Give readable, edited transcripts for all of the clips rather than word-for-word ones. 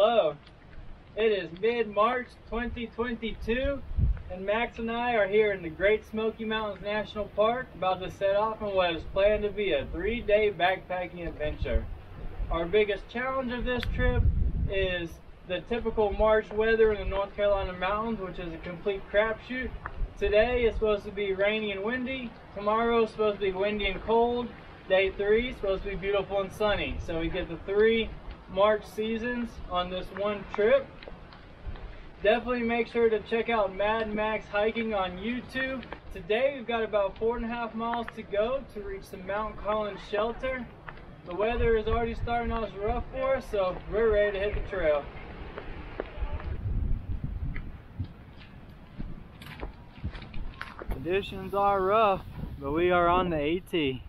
Hello. It is mid-March 2022 and Max and I are here in the Great Smoky Mountains National Park about to set off on what is planned to be a 3-day backpacking adventure. Our biggest challenge of this trip is the typical March weather in the North Carolina mountains, which is a complete crapshoot. Today is supposed to be rainy and windy. Tomorrow is supposed to be windy and cold. Day 3 is supposed to be beautiful and sunny. So we get the 3 March seasons on this one trip. Definitely make sure to check out Mad Max Hiking on YouTube. Today we've got about 4.5 miles to go to reach the Mount Collins shelter. The weather is already starting off rough for us, so we're ready to hit the trail. Conditions are rough, but we are on the AT.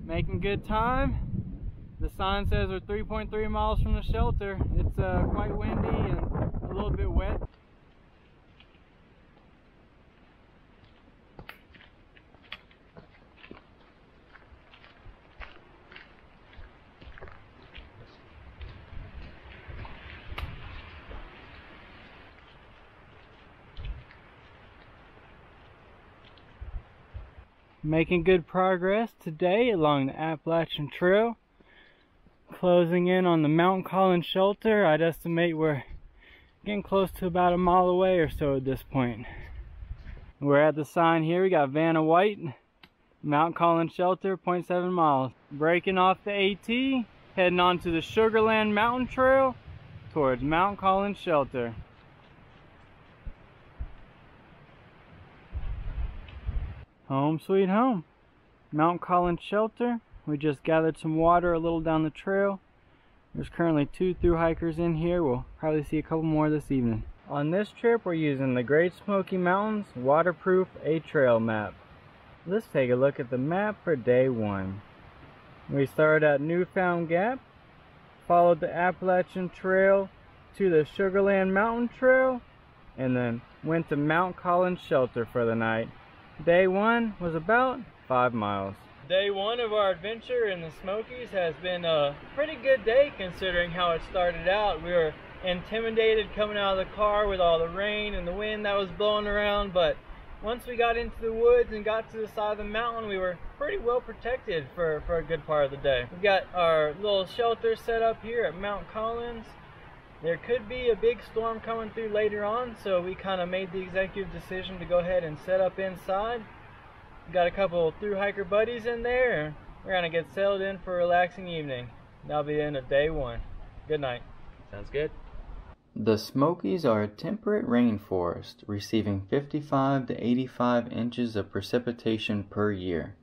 Making good time. The sign says we're 3.3 miles from the shelter. It's quite windy and a little bit wet. Making good progress today along the Appalachian Trail. Closing in on the Mount Collins shelter. I'd estimate we're getting close to about a mile away or so at this point. We're at the sign here. We got Vanna White, Mount Collins shelter, 0.7 miles. Breaking off the AT, heading on to the Sugarland Mountain Trail towards Mount Collins shelter. Home sweet home. Mount Collins shelter. We just gathered some water a little down the trail. There's currently 2 thru hikers in here. We'll probably see a couple more this evening. On this trip we're using the Great Smoky Mountains waterproof A-Trail map. Let's take a look at the map for day 1. We started at Newfound Gap, followed the Appalachian Trail to the Sugarland Mountain Trail, and then went to Mount Collins shelter for the night. Day 1 was about 5 miles. Day 1 of our adventure in the Smokies has been a pretty good day considering how it started out. We were intimidated coming out of the car with all the rain and the wind that was blowing around, but once we got into the woods and got to the side of the mountain, we were pretty well protected for a good part of the day. We've got our little shelter set up here at Mount Collins. There could be a big storm coming through later on, so we kind of made the executive decision to go ahead and set up inside. Got a couple thru hiker buddies in there. We're gonna get settled in for a relaxing evening. That'll be the end of day 1. Good night. Sounds good. The Smokies are a temperate rainforest, receiving 55 to 85 inches of precipitation per year.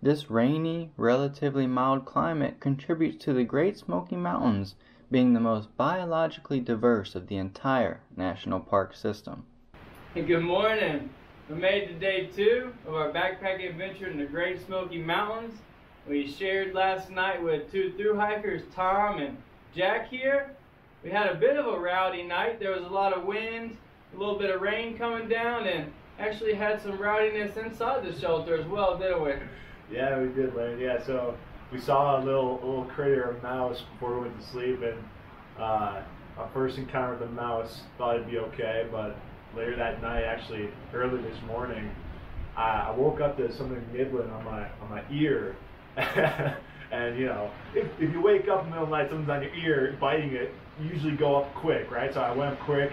This rainy, relatively mild climate contributes to the Great Smoky Mountains being the most biologically diverse of the entire national park system. Good morning. We made it to day 2 of our backpacking adventure in the Great Smoky Mountains. We shared last night with 2 thru hikers, Tom and Jack here. We had a bit of a rowdy night. There was a lot of wind, a little bit of rain coming down, and actually had some rowdiness inside the shelter as well, didn't we? Yeah, we did, Layne. Yeah, so we saw a little critter of mouse before we went to sleep, and our first encounter with the mouse thought it'd be okay, but later that night, actually early this morning, I woke up to something nibbling on my ear. And you know, if you wake up in the middle of the night, something's on your ear biting it, you usually go up quick, right? So I went up quick,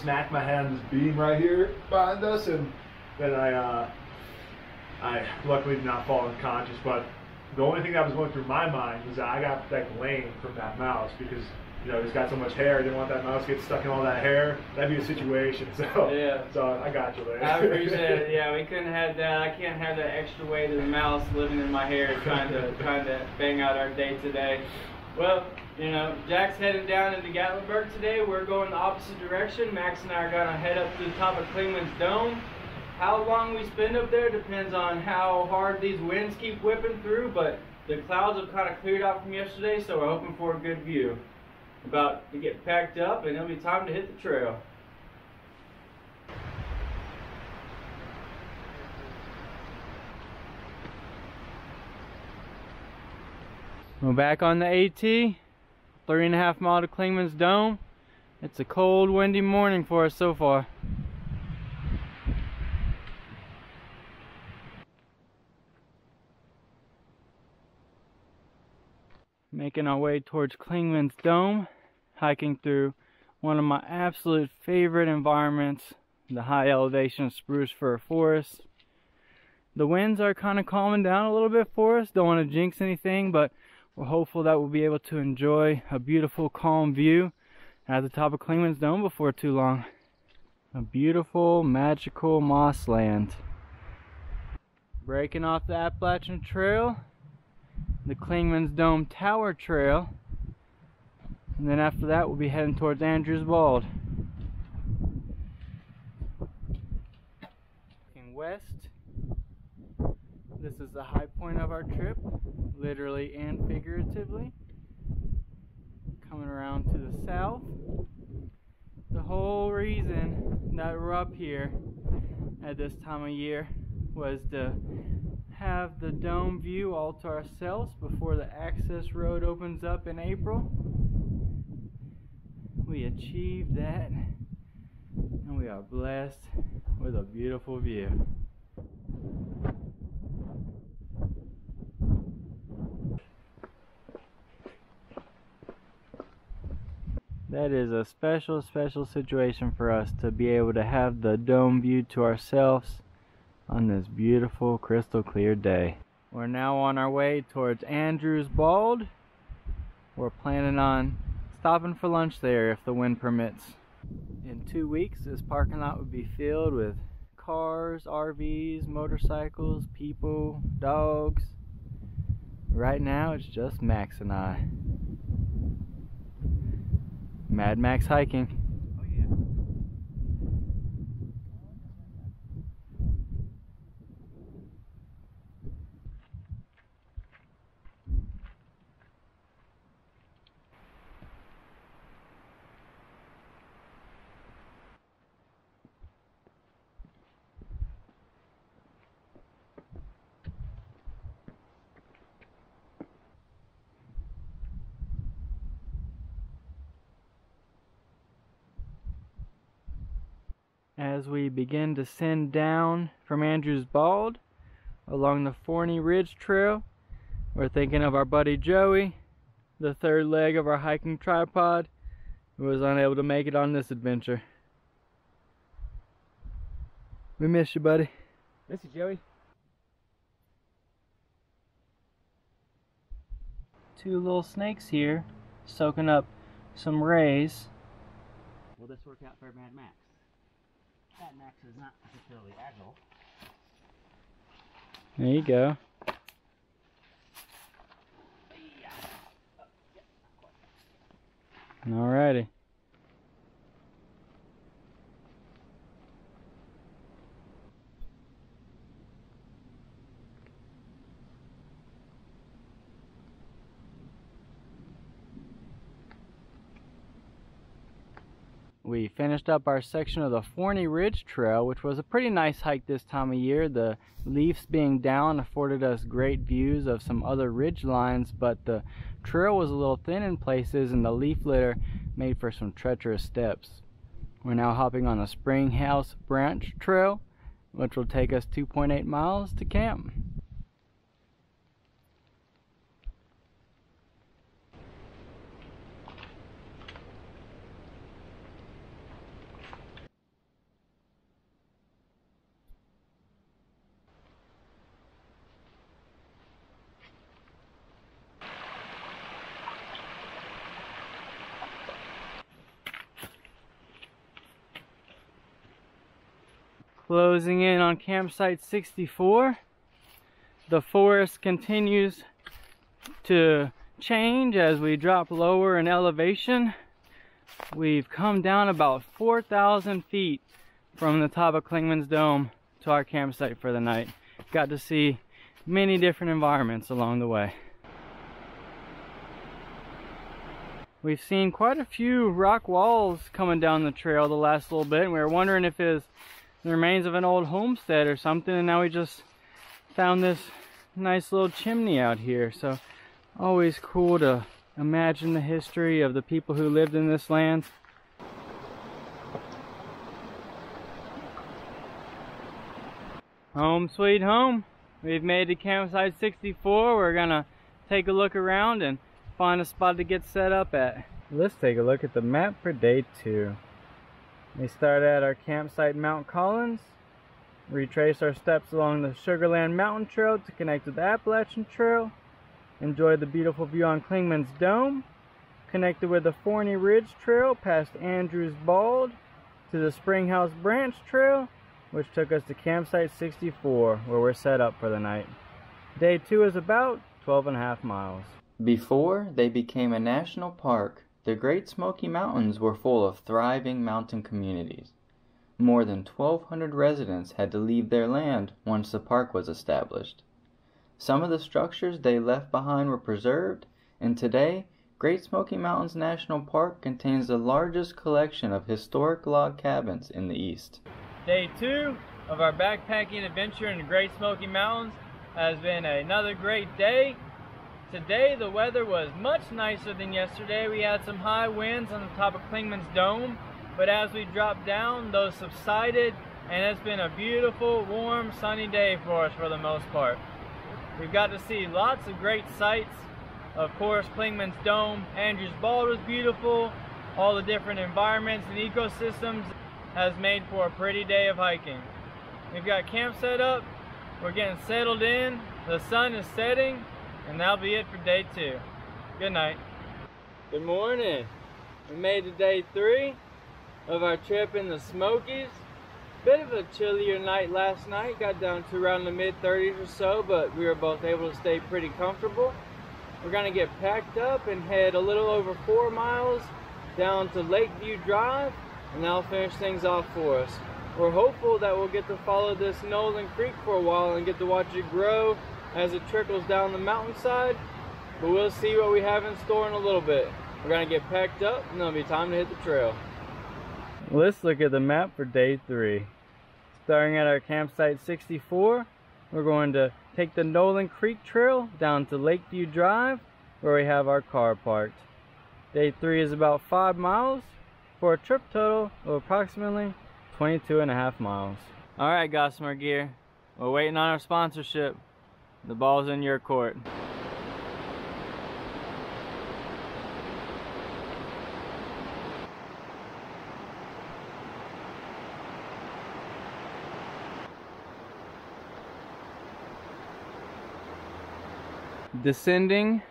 smacked my head on this beam right here behind us, and then I luckily did not fall unconscious. But the only thing that was going through my mind was that I got to protect Layne from that mouse, because you know, he's got so much hair. I didn't want that mouse to get stuck in all that hair. That'd be a situation. So yeah. So I got you, Layne. I appreciate it. Yeah, we couldn't have that. I can't have that extra weight of the mouse living in my hair trying to bang out our day today. Well, you know, Jack's heading down into Gatlinburg today. We're going the opposite direction. Max and I are gonna head up to the top of Clingmans Dome. How long we spend up there depends on how hard these winds keep whipping through, but the clouds have kind of cleared out from yesterday, so we're hoping for a good view. About to get packed up and it'll be time to hit the trail. We're back on the AT, 3.5 mile to Clingmans Dome. It's a cold, windy morning for us so far. Making our way towards Clingmans Dome, hiking through one of my absolute favorite environments, the high elevation spruce fir forest. The winds are kind of calming down a little bit for us. Don't want to jinx anything, but we're hopeful that we'll be able to enjoy a beautiful, calm view at the top of Clingmans Dome before too long. A beautiful, magical mossland. Breaking off the Appalachian Trail, the Clingmans Dome Tower Trail, and then after that we'll be heading towards Andrews Bald. Looking west, this is the high point of our trip, literally and figuratively. Coming around to the south. The whole reason that we're up here at this time of year was to have the dome view all to ourselves before the access road opens up in April. We achieved that, and we are blessed with a beautiful view. That is a special situation for us to be able to have the dome view to ourselves on this beautiful crystal clear day. We're now on our way towards Andrews Bald. We're planning on stopping for lunch there if the wind permits. In 2 weeks this parking lot would be filled with cars, RVs, motorcycles, people, dogs. Right now it's just Max and I. Mad Max hiking. Oh yeah. As we begin to descend down from Andrews Bald along the Forney Ridge Trail, we're thinking of our buddy Joey, the third leg of our hiking tripod, who was unable to make it on this adventure. We miss you, buddy. Miss you, Joey. Two little snakes here soaking up some rays. Will this work out for Mad Max? Mad Max is not particularly agile. There you go. Alrighty. We finished up our section of the Forney Ridge Trail, which was a pretty nice hike this time of year. The leaves being down afforded us great views of some other ridge lines, but the trail was a little thin in places and the leaf litter made for some treacherous steps. We're now hopping on the Springhouse Branch Trail, which will take us 2.8 miles to camp. Closing in on campsite 64. The forest continues to change as we drop lower in elevation. We've come down about 4,000 feet from the top of Clingmans Dome to our campsite for the night. Got to see many different environments along the way. We've seen quite a few rock walls coming down the trail the last little bit, and we were wondering if it was the remains of an old homestead or something, and now we just found this nice little chimney out here. So always cool to imagine the history of the people who lived in this land. Home sweet home. We've made it to campsite 64. We're gonna take a look around and find a spot to get set up at. Let's take a look at the map for day 2. We started at our campsite Mount Collins, retraced our steps along the Sugarland Mountain Trail to connect with the Appalachian Trail, enjoyed the beautiful view on Clingmans Dome, connected with the Forney Ridge Trail past Andrews Bald to the Springhouse Branch Trail, which took us to campsite 64, where we're set up for the night. Day 2 is about 12.5 miles. Before they became a national park, the Great Smoky Mountains were full of thriving mountain communities. More than 1,200 residents had to leave their land once the park was established. Some of the structures they left behind were preserved, and today, Great Smoky Mountains National Park contains the largest collection of historic log cabins in the East. Day 2 of our backpacking adventure in the Great Smoky Mountains has been another great day. Today the weather was much nicer than yesterday. We had some high winds on the top of Clingmans Dome, but as we dropped down, those subsided, and it's been a beautiful, warm, sunny day for us for the most part. We've got to see lots of great sights. Of course, Clingmans Dome, Andrews Bald was beautiful. All the different environments and ecosystems has made for a pretty day of hiking. We've got camp set up. We're getting settled in. The sun is setting. And that'll be it for day 2. Good night. Good morning. We made it to day 3 of our trip in the Smokies. Bit of a chillier night last night. Got down to around the mid-30s or so, but we were both able to stay pretty comfortable. We're gonna get packed up and head a little over 4 miles down to Lakeview Drive, and that'll finish things off for us. We're hopeful that we'll get to follow this Noland Creek for a while and get to watch it grow as it trickles down the mountainside, but we'll see what we have in store in a little bit. We're gonna get packed up and it'll be time to hit the trail. Let's look at the map for day 3. Starting at our campsite 64, we're going to take the Noland Creek Trail down to Lakeview Drive, where we have our car parked. Day 3 is about 5 miles for a trip total of approximately 22.5 miles. Alright, Gossamer Gear, we're waiting on our sponsorship. The ball's in your court. Descending,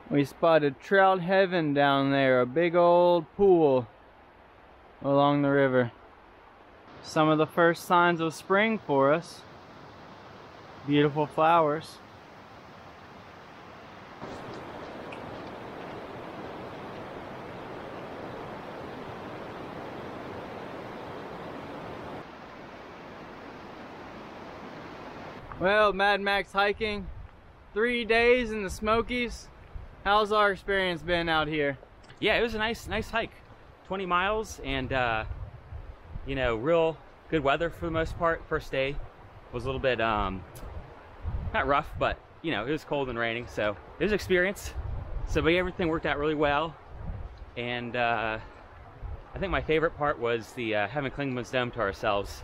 we spotted trout heaven down there, a big old pool along the river. Some of the first signs of spring for us. Beautiful flowers. Well, Mad Max hiking, 3 days in the Smokies. How's our experience been out here? Yeah, it was a nice hike. 20 miles and you know, real good weather for the most part. First day was a little bit not rough, but you know, it was cold and raining, so it was an experience. So but everything worked out really well, and I think my favorite part was the having Clingmans Dome to ourselves.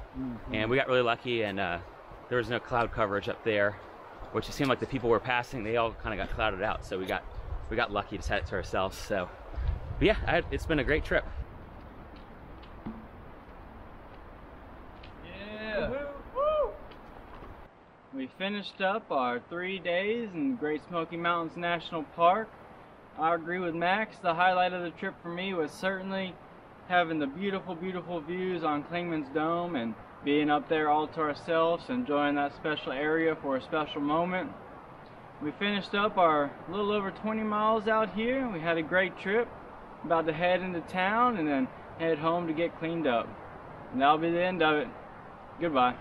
And we got really lucky, and there was no cloud coverage up there, which it seemed like the people were passing, they all kind of got clouded out, so we got lucky to have it to ourselves. So but yeah, it's been a great trip. We finished up our 3 days in the Great Smoky Mountains National Park. I agree with Max. The highlight of the trip for me was certainly having the beautiful, beautiful views on Clingmans Dome and being up there all to ourselves, enjoying that special area for a special moment. We finished up our little over 20 miles out here. We had a great trip. About to head into town and then head home to get cleaned up. And that'll be the end of it. Goodbye.